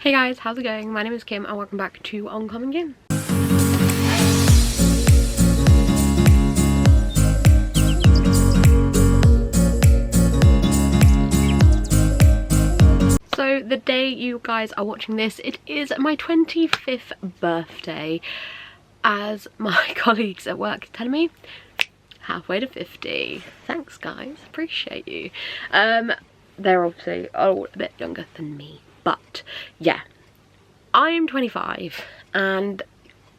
Hey guys, how's it going? My name is Kim and welcome back to Uncommonkim. So the day you guys are watching this, it is my 25th birthday. As my colleagues at work are telling me, halfway to 50. Thanks guys, appreciate you. They're obviously all a bit younger than me. But yeah, I'm 25 and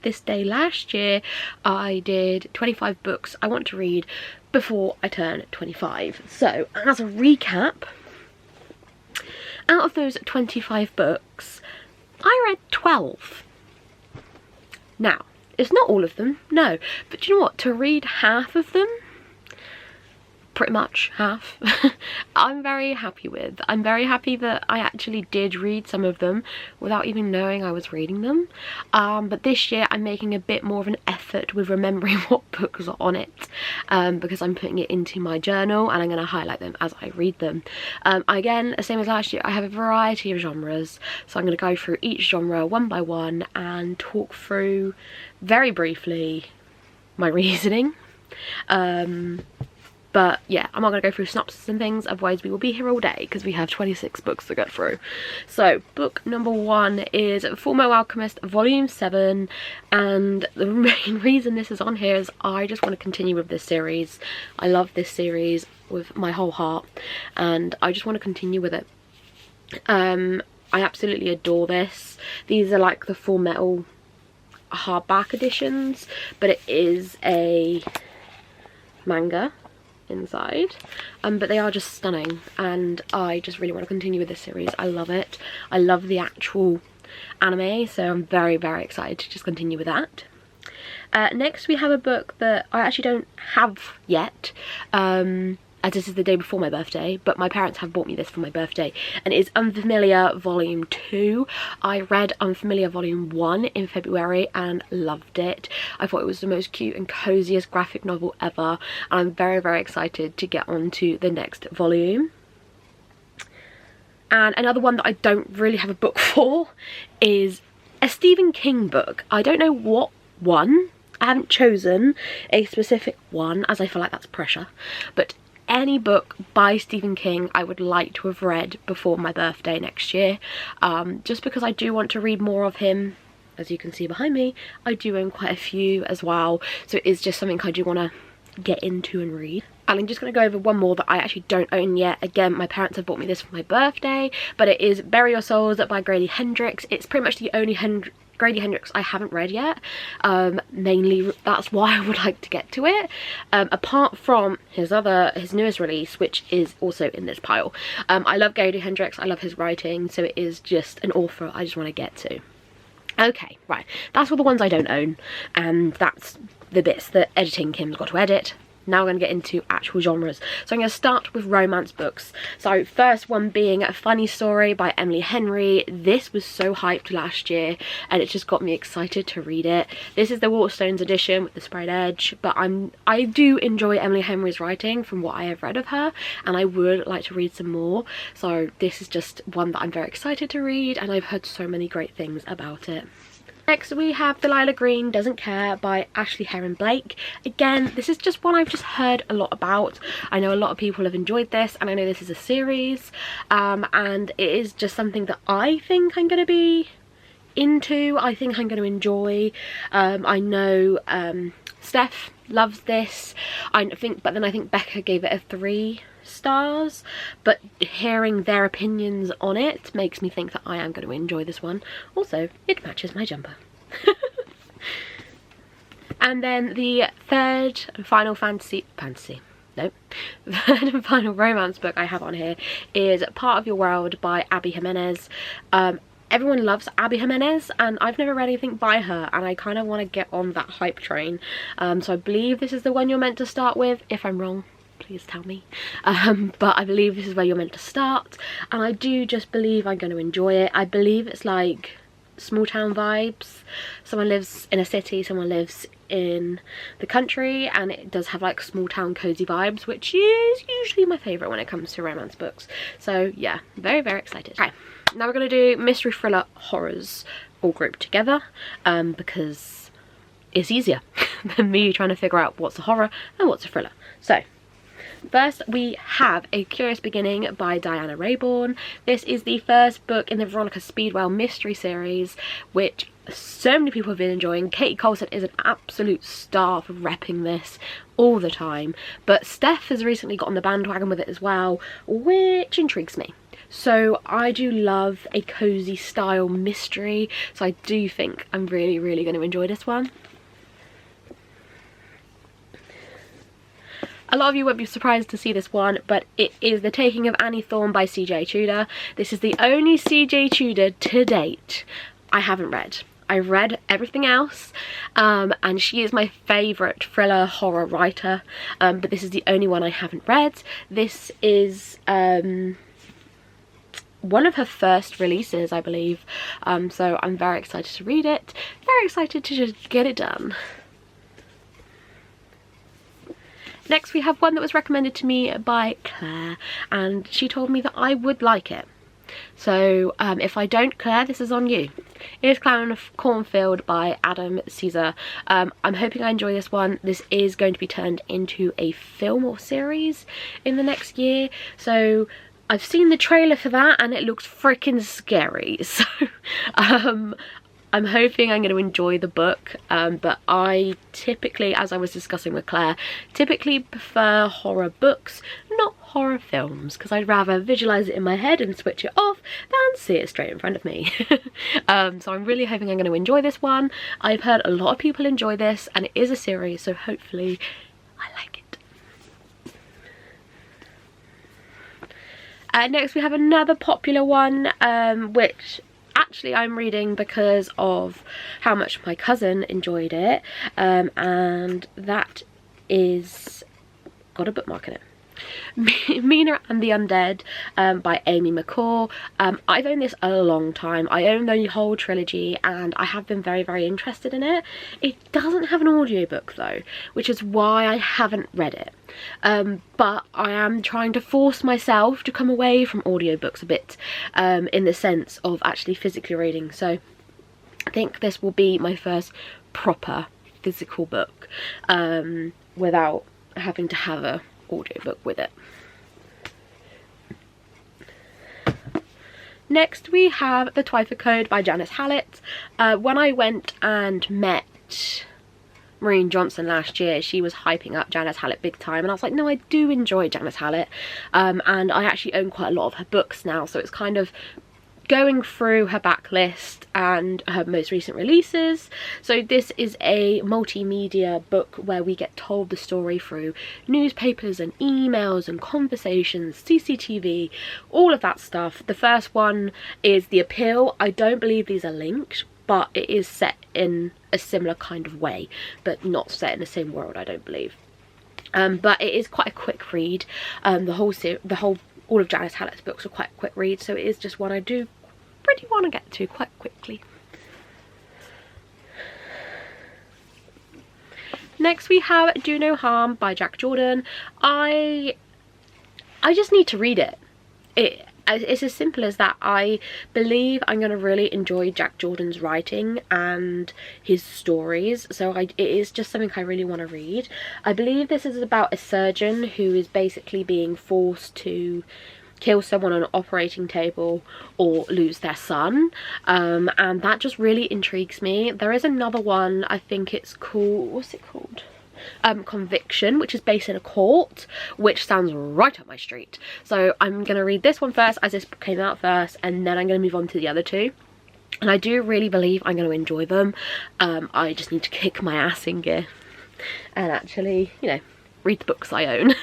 this day last year I did 25 books I want to read before I turn 25. So as a recap, out of those 25 books, I read 12. Now, it's not all of them, no, but you know what, to read half of them, pretty much half, I'm very happy with. I'm very happy that I actually did read some of them without even knowing I was reading them. But this year I'm making a bit more of an effort with remembering what books are on it, because I'm putting it into my journal and I'm going to highlight them as I read them. Again, same as last year, I have a variety of genres, so I'm going to go through each genre one by one and talk through very briefly my reasoning. But yeah, I'm not going to go through synopsis and things, otherwise we will be here all day because we have 26 books to get through. So book number 1 is Fullmetal Alchemist Volume 7, and the main reason this is on here is I just want to continue with this series. I love this series with my whole heart and I just want to continue with it. I absolutely adore this. These are like the Fullmetal hardback editions, but it is a manga inside, but they are just stunning and I just really want to continue with this series. I love it. I love the actual anime, so I'm very excited to just continue with that. Next we have a book that I actually don't have yet, as this is the day before my birthday, but my parents have bought me this for my birthday, and it is Unfamiliar Volume 2. I read Unfamiliar Volume 1 in February and loved it. I thought it was the most cute and coziest graphic novel ever, and I'm very excited to get on to the next volume. And another one that I don't really have a book for is a Stephen King book. I don't know what one. I haven't chosen a specific one as I feel like that's pressure, but any book by Stephen King I would like to have read before my birthday next year, just because I do want to read more of him. As you can see behind me, I do own quite a few as well, so it is just something I do want to get into and read. And I'm just going to go over one more that I actually don't own yet. Again, my parents have bought me this for my birthday, but it is Bury Your Souls by Grady Hendrix. It's pretty much the only Grady Hendrix I haven't read yet. Mainly that's why I would like to get to it, apart from his newest release, which is also in this pile. I love Grady Hendrix, I love his writing, so it is just an author I just want to get to. Okay, right, that's all the ones I don't own, and that's the bits that editing Kim's got to edit. Now we're going to get into actual genres. So I'm going to start with romance books. So first one being A Funny Story by Emily Henry. This was so hyped last year and it just got me excited to read it. This is the Waterstones edition with the sprayed edge, but I do enjoy Emily Henry's writing from what I have read of her, and I would like to read some more. So this is just one that I'm very excited to read, and I've heard so many great things about it. Next we have Delilah Green Doesn't Care by Ashley Heron Blake. Again, this is just one I've just heard a lot about. I know a lot of people have enjoyed this, and I know this is a series, and it is just something that I think I'm going to be into. I think I'm going to enjoy. I know Steph loves this, but then I think Becca gave it a 3 stars, but hearing their opinions on it makes me think that I am going to enjoy this one. Also, it matches my jumper. And then the third and final third and final romance book I have on here is Part of Your World by Abby Jimenez. Everyone loves Abby Jimenez and I've never read anything by her, and I kind of want to get on that hype train. So I believe this is the one you're meant to start with. If I'm wrong, please tell me, but I believe this is where you're meant to start, and I do just believe I'm going to enjoy it. I believe it's like small town vibes. Someone lives in a city, someone lives in the country, and it does have like small town cozy vibes, which is usually my favourite when it comes to romance books. So yeah, very excited. Okay, now we're going to do mystery, thriller, horrors all grouped together, because it's easier than me trying to figure out what's a horror and what's a thriller. So first we have A Curious Beginning by Diana Raybourn. This is the first book in the Veronica Speedwell mystery series, which so many people have been enjoying. Katie Colson is an absolute star for repping this all the time, but Steph has recently got on the bandwagon with it as well, which intrigues me. So I do love a cozy style mystery, so I do think I'm really going to enjoy this one. A lot of you won't be surprised to see this one, but it is The Taking of Annie Thorne by C.J. Tudor. This is the only C.J. Tudor to date I haven't read. I've read everything else, and she is my favourite thriller horror writer, but this is the only one I haven't read. This is one of her first releases, I believe, so I'm very excited to read it, very excited to just get it done. Next we have one that was recommended to me by Claire, and she told me that I would like it. So if I don't, Claire, this is on you. It is Clown of Cornfield by Adam Caesar. I'm hoping I enjoy this one. This is going to be turned into a film or series in the next year, so I've seen the trailer for that and it looks freaking scary. So I'm hoping I'm going to enjoy the book, but I typically, as I was discussing with Claire, typically prefer horror books, not horror films, because I'd rather visualise it in my head and switch it off than see it straight in front of me. So I'm really hoping I'm going to enjoy this one. I've heard a lot of people enjoy this, and it is a series, so hopefully I like it. Next we have another popular one, which actually I'm reading because of how much my cousin enjoyed it, and that is got a bookmark in it. Mina and the Undead by Amy McCall. I've owned this a long time. I own the whole trilogy and I have been very interested in it. It doesn't have an audiobook though, which is why I haven't read it. But I am trying to force myself to come away from audiobooks a bit, in the sense of actually physically reading. So I think this will be my first proper physical book, without having to have a audiobook with it. Next we have The Twyford Code by Janice Hallett. When I went and met Maureen Johnson last year, she was hyping up Janice Hallett big time, and I was like, no, I do enjoy Janice Hallett, and I actually own quite a lot of her books now, so it's kind of going through her backlist and her most recent releases. So this is a multimedia book where we get told the story through newspapers and emails and conversations, CCTV, all of that stuff. The first one is The Appeal. I don't believe these are linked, but it is set in a similar kind of way, but not set in the same world, I don't believe. But it is quite a quick read. All of Janice Hallett's books are quite a quick read, so it is just one I do pretty want to get to quite quickly. Next we have Do No Harm by Jack Jordan. I just need to read it. It's as simple as that. I believe I'm going to really enjoy Jack Jordan's writing and his stories, so it is just something I really want to read. I believe this is about a surgeon who is basically being forced to kill someone on an operating table or lose their son, and that just really intrigues me. There is another one, I think it's called, what's it called? Conviction, which is based in a court, which sounds right up my street. So I'm going to read this one first, as this came out first, and then I'm going to move on to the other two. And I do really believe I'm going to enjoy them. I just need to kick my ass in gear and actually, you know, read the books I own.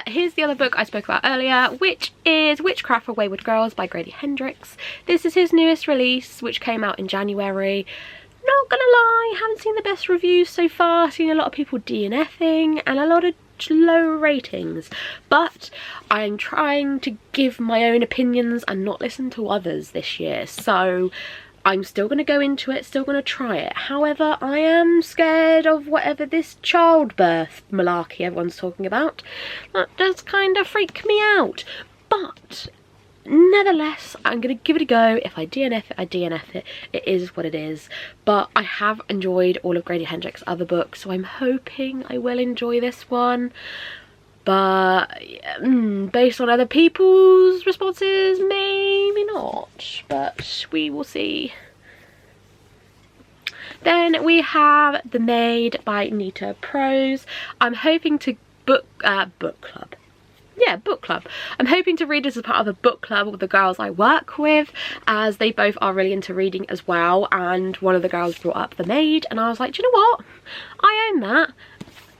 Here's the other book I spoke about earlier, which is Witchcraft for Wayward Girls by Grady Hendrix. This is his newest release, which came out in January. Not gonna lie, haven't seen the best reviews so far. Seen a lot of people DNFing and a lot of low ratings, but I'm trying to give my own opinions and not listen to others this year, so I'm still going to go into it, still going to try it. However, I am scared of whatever this childbirth malarkey everyone's talking about. That does kind of freak me out. But nevertheless, I'm gonna give it a go. If I DNF it, I DNF it. It is what it is. But I have enjoyed all of Grady Hendrix's other books, so I'm hoping I will enjoy this one. But based on other people's responses, maybe not. But we will see. Then we have The Maid by Nita Prose. I'm hoping to book club. Yeah, book club. I'm hoping to read this as part of a book club with the girls I work with, as they both are really into reading as well. And one of the girls brought up The Maid, and I was like, do you know what? I own that,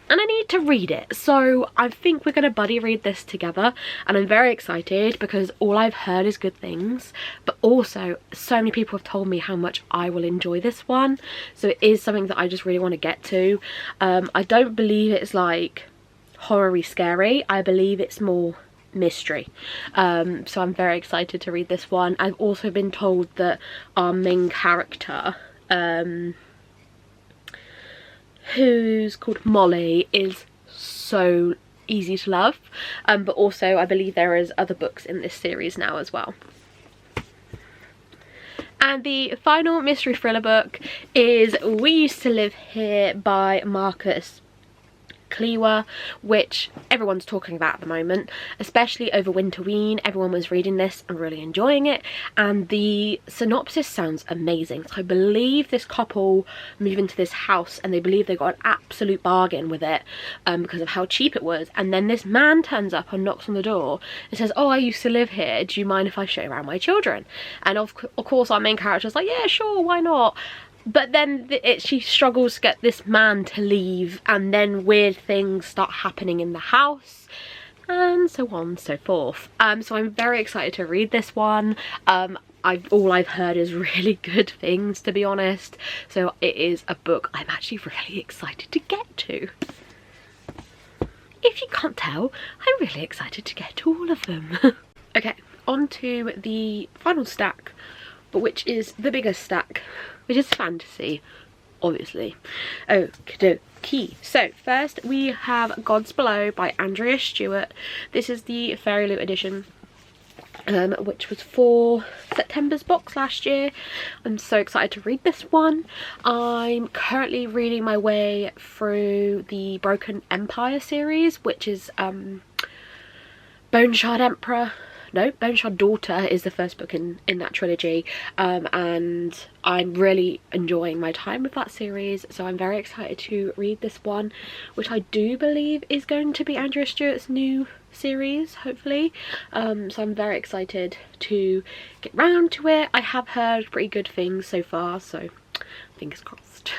and I need to read it. So I think we're going to buddy read this together, and I'm very excited because all I've heard is good things, but also so many people have told me how much I will enjoy this one. So it is something that I just really want to get to. I don't believe it's like horror-y scary. I believe it's more mystery. So I'm very excited to read this one. I've also been told that our main character, who's called Molly, is so easy to love, but also I believe there is other books in this series now as well. And the final mystery thriller book is We Used to Live Here by Marcus Klewer, which everyone's talking about at the moment, especially over Winterween. Everyone was reading this and really enjoying it, and the synopsis sounds amazing. So I believe this couple move into this house and they believe they got an absolute bargain with it because of how cheap it was, and then this man turns up and knocks on the door and says, oh, I used to live here, do you mind if I show you around my children? And of course our main character's like, yeah, sure, why not? But then she struggles to get this man to leave, and then weird things start happening in the house, and so on and so forth. So I'm very excited to read this one. All I've heard is really good things, to be honest. So it is a book I'm actually really excited to get to. If you can't tell, I'm really excited to get to all of them. Okay, on to the final stack, but which is the biggest stack, which is fantasy, obviously. Okie. So first we have Gods Below by Andrea Stewart. This is the Fairy Loot edition, which was for September's box last year. I'm so excited to read this one. I'm currently reading my way through the Broken Empire series, which is Bone Shard Emperor. No, Bone Shard Daughter is the first book in that trilogy, and I'm really enjoying my time with that series, so I'm very excited to read this one, which I do believe is going to be Andrea Stewart's new series, hopefully. So I'm very excited to get round to it. I have heard pretty good things so far, so fingers crossed.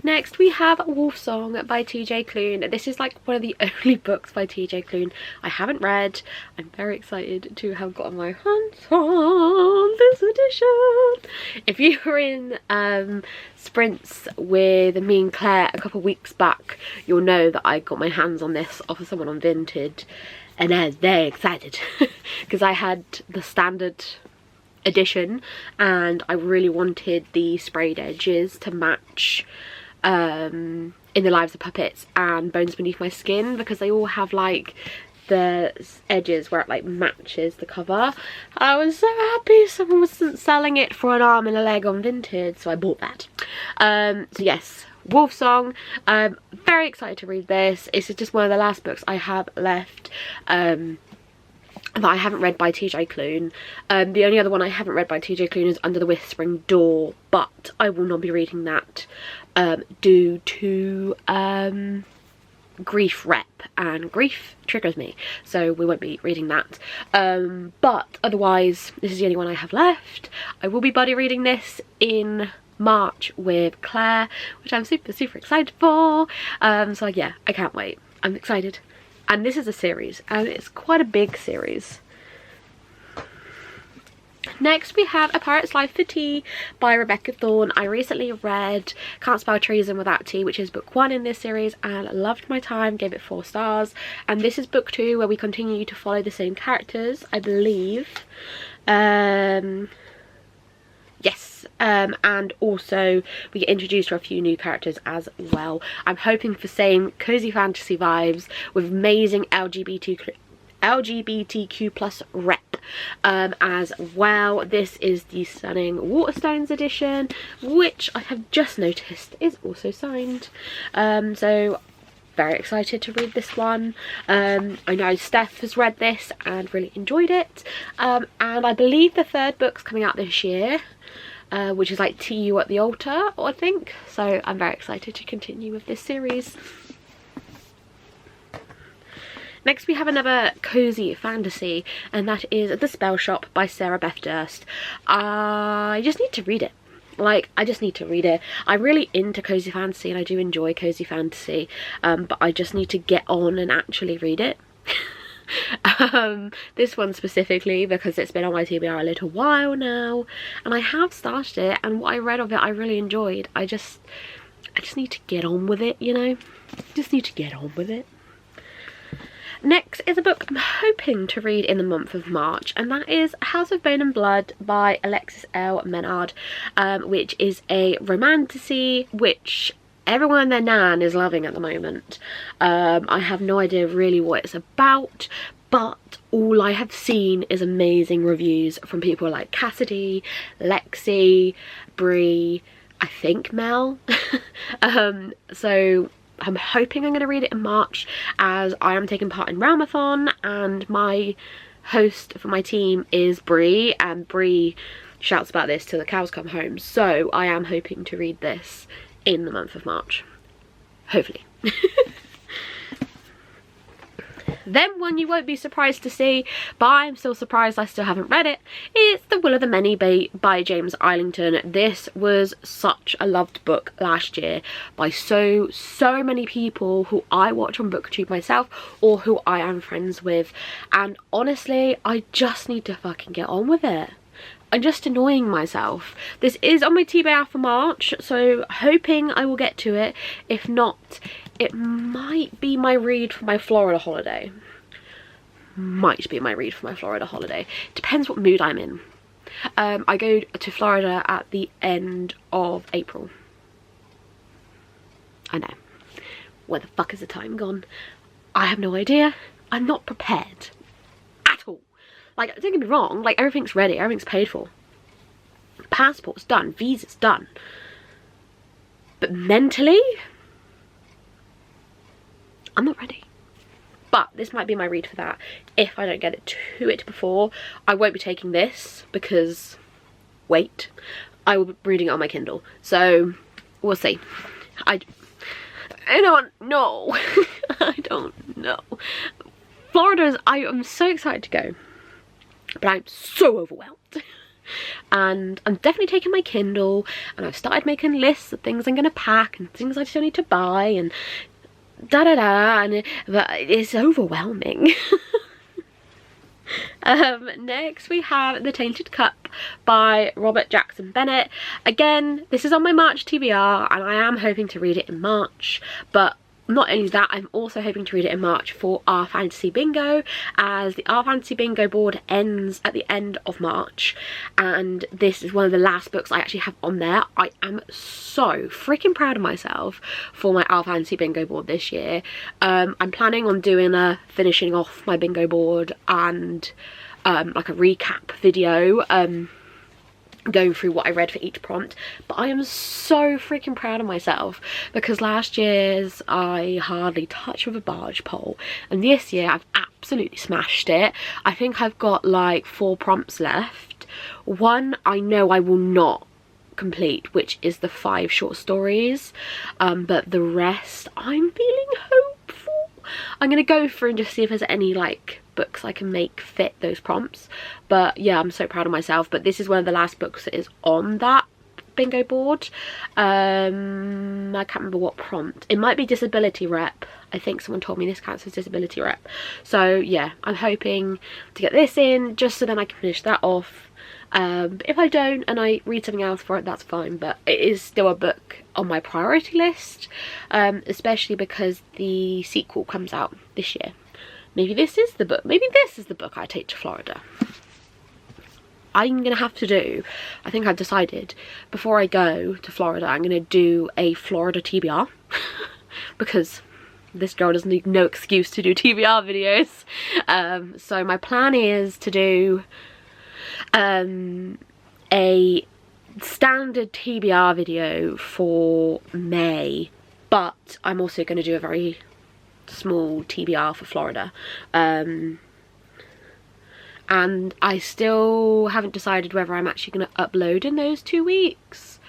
Next we have Wolfsong by TJ Klune. This is like one of the only books by TJ Klune I haven't read. I'm very excited to have gotten my hands on this edition. If you were in sprints with me and Claire a couple of weeks back, you'll know that I got my hands on this off of someone on Vinted, and I was very excited because I had the standard edition and I really wanted the sprayed edges to match In the Lives of Puppets and Bones Beneath My Skin, because they all have like the edges where it like matches the cover. I was so happy someone wasn't selling it for an arm and a leg on Vinted, so I bought that. So yes, Wolfsong. Very excited to read this. It's just one of the last books I have left that I haven't read by TJ Klune. The only other one I haven't read by TJ Klune is Under the Whispering Door, but I will not be reading that due to grief rep, and grief triggers me, so we won't be reading that. But otherwise, this is the only one I have left. I will be buddy reading this in March with Claire, which I'm super excited for. So yeah, I can't wait. I'm excited. And this is a series, and it's quite a big series. Next we have A Pirate's Life for Tea by Rebecca Thorne. I recently read Can't Spell Treason Without Tea, which is book 1 in this series, and loved my time, gave it 4 stars. And this is book 2, where we continue to follow the same characters, I believe. Yes, and also we get introduced to a few new characters as well. I'm hoping for same cozy fantasy vibes with amazing LGBTQ plus rep as well. This is the stunning Waterstones edition, which I have just noticed is also signed. So very excited to read this one. I know Steph has read this and really enjoyed it, and I believe the third book's coming out this year, which is like TU at the Altar, I think. So I'm very excited to continue with this series. Next we have another cozy fantasy, and that is The Spell Shop by Sarah Beth Durst. I just need to read it. Like, I just need to read it. I'm really into cozy fantasy and I do enjoy cozy fantasy, but I just need to get on and actually read it. This one specifically because it's been on my TBR a little while now, and I have started it, and what I read of it I really enjoyed. I just need to get on with it, you know? Just need to get on with it. Next is a book I'm hoping to read in the month of March, and that is House of Bone and Blood by Alexis L. Menard, which is a romantasy which everyone and their nan is loving at the moment. I have no idea really what it's about, but all I have seen is amazing reviews from people like Cassidy, Lexi, Brie, I think Mel. So I'm hoping I'm going to read it in March, as I am taking part in Realmathon and my host for my team is Brie, and Brie shouts about this till the cows come home. So I am hoping to read this in the month of March, hopefully. Then one you won't be surprised to see, but I'm still surprised I still haven't read it, it's The Will of the Many by James Islington. This was such a loved book last year by so many people who I watch on booktube myself or who I am friends with, and honestly I just need to fucking get on with it. I'm just annoying myself. This is on my TBR for March, so hoping I will get to it. If not, it might be my read for my Florida holiday. Might be my read for my Florida holiday. Depends what mood I'm in. I go to Florida at the end of April. I know. Where the fuck is the time gone? I have no idea. I'm not prepared at all. Like, don't get me wrong, like, everything's ready, everything's paid for. Passport's done, visa's done. But mentally, I'm not ready. But this might be my read for that. If I don't get to it before, I won't be taking this because, wait, I will be reading it on my Kindle. So, we'll see. I don't know. I don't know. I am so excited to go. But I'm so overwhelmed, and I'm definitely taking my Kindle, and I've started making lists of things I'm going to pack and things I still need to buy and and but it's overwhelming. Next we have The Tainted Cup by Robert Jackson Bennett. Again, this is on my March TBR and I am hoping to read it in March, but not only that, I'm also hoping to read it in March for our fantasy bingo, as the our fantasy bingo board ends at the end of March, and this is one of the last books I actually have on there. I am so freaking proud of myself for my our fantasy bingo board this year. I'm planning on doing a finishing off my bingo board and like a recap video, going through what I read for each prompt, but I am so freaking proud of myself because last year's I hardly touched with a barge pole, and this year I've absolutely smashed it. I think I've got like 4 prompts left. One I know I will not complete, which is the 5 short stories, but the rest I'm feeling hopeful. I'm gonna go through and just see if there's any like books I can make fit those prompts, but yeah, I'm so proud of myself. But this is one of the last books that is on that bingo board. I can't remember what prompt. It might be disability rep. I think someone told me this counts as disability rep, so yeah, I'm hoping to get this in just so then I can finish that off. If I don't and I read something else for it, that's fine, but it is still a book on my priority list, especially because the sequel comes out this year. Maybe this is the book. Maybe this is the book I take to Florida. I'm gonna have to do, I think I've decided, before I go to Florida, I'm gonna do a Florida TBR because this girl doesn't need no excuse to do TBR videos. So my plan is to do a standard TBR video for May, but I'm also going to do a very small TBR for Florida. And I still haven't decided whether I'm actually going to upload in those 2 weeks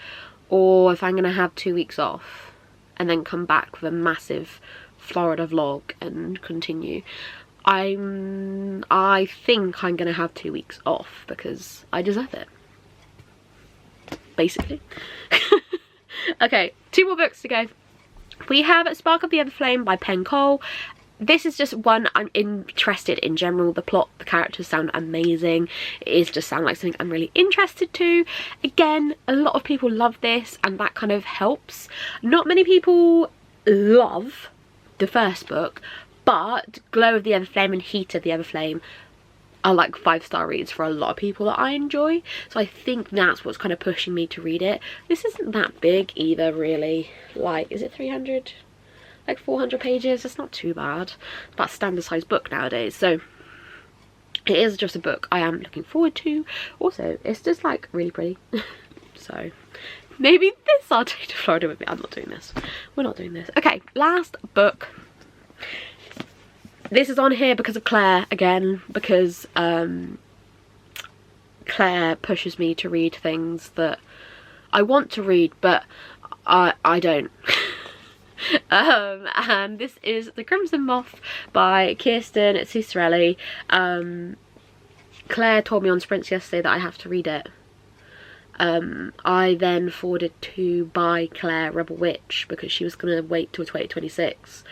or if I'm going to have 2 weeks off and then come back with a massive Florida vlog and continue. I think I'm going to have 2 weeks off because I deserve it, basically. Okay, 2 more books to go. We have Spark of the Other Flame by Penn Cole. This is just one I'm interested in general. The plot, the characters sound amazing. It just sound like something I'm really interested to. Again, a lot of people love this and that kind of helps. Not many people love the first book, but Glow of the Other Flame and Heat of the Other Flame are like 5-star reads for a lot of people that I enjoy. So I think that's what's kind of pushing me to read it. This isn't that big either, really. Like, is it 300? Like 400 pages? It's not too bad. It's about a standard size book nowadays. So it is just a book I am looking forward to. Also, it's just like really pretty. So maybe this I'll take to Florida with me. I'm not doing this. We're not doing this. Okay, last book. This is on here because of Claire again, because Claire pushes me to read things that I want to read, but I don't. And this is The Crimson Moth by Kirsten Cicerelli. Claire told me on Sprints yesterday that I have to read it. I then forwarded to buy Claire Rebel Witch because she was going to wait till 2026.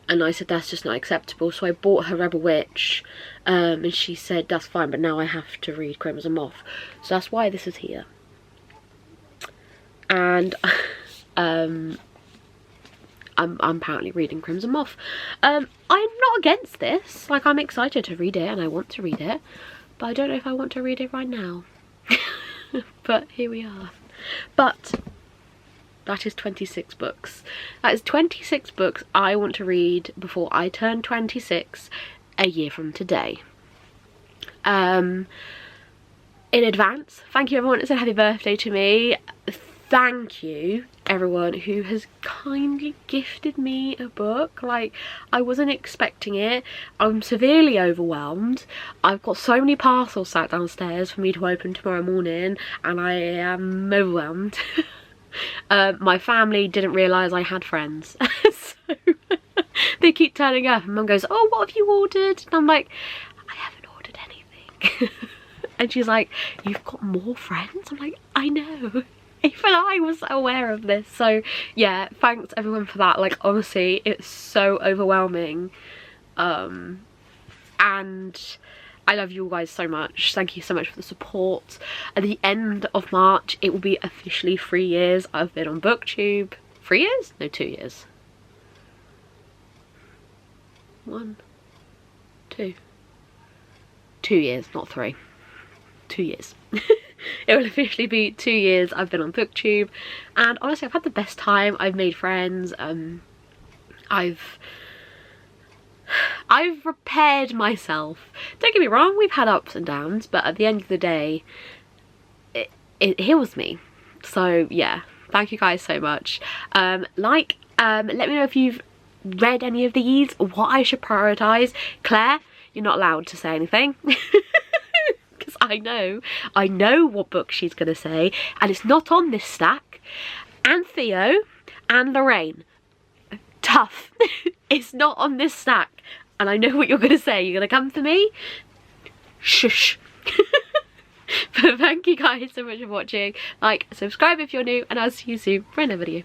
And I said that's just not acceptable, so I bought her Rebel Witch, and she said that's fine, but now I have to read Crimson Moth. So that's why this is here. And I'm apparently reading Crimson Moth. I'm not against this. Like, I'm excited to read it and I want to read it, but I don't know if I want to read it right now. But here we are. But that is 26 books. That is 26 books I want to read before I turn 26 a year from today. In advance, thank you everyone that said happy birthday to me. Thank you everyone who has kindly gifted me a book. Like, I wasn't expecting it. I'm severely overwhelmed. I've got so many parcels sat downstairs for me to open tomorrow morning and I am overwhelmed. My family didn't realise I had friends. So they keep turning up and Mum goes, oh, what have you ordered? And I'm like, I haven't ordered anything. And she's like, you've got more friends? I'm like, I know. Even I was aware of this. So yeah, thanks everyone for that. Like, honestly, it's so overwhelming. And I love you all guys so much. Thank you so much for the support. At the end of March, it will be officially 3 years I've been on BookTube. 3 years? No, 2 years. 1, 2. 2 years, not 3. 2 years. It will officially be 2 years I've been on BookTube, and honestly I've had the best time. I've made friends. I've repaired myself. Don't get me wrong, we've had ups and downs, but at the end of the day it heals me. So yeah, thank you guys so much. Let me know if you've read any of these, what I should prioritise. Claire, you're not allowed to say anything. Because I know what book she's going to say, and it's not on this stack. And Theo and Lorraine, tough. It's not on this stack, and I know what you're going to say. You're going to come for me? Shush. But thank you guys so much for watching. Like, subscribe if you're new, and I'll see you soon for another video.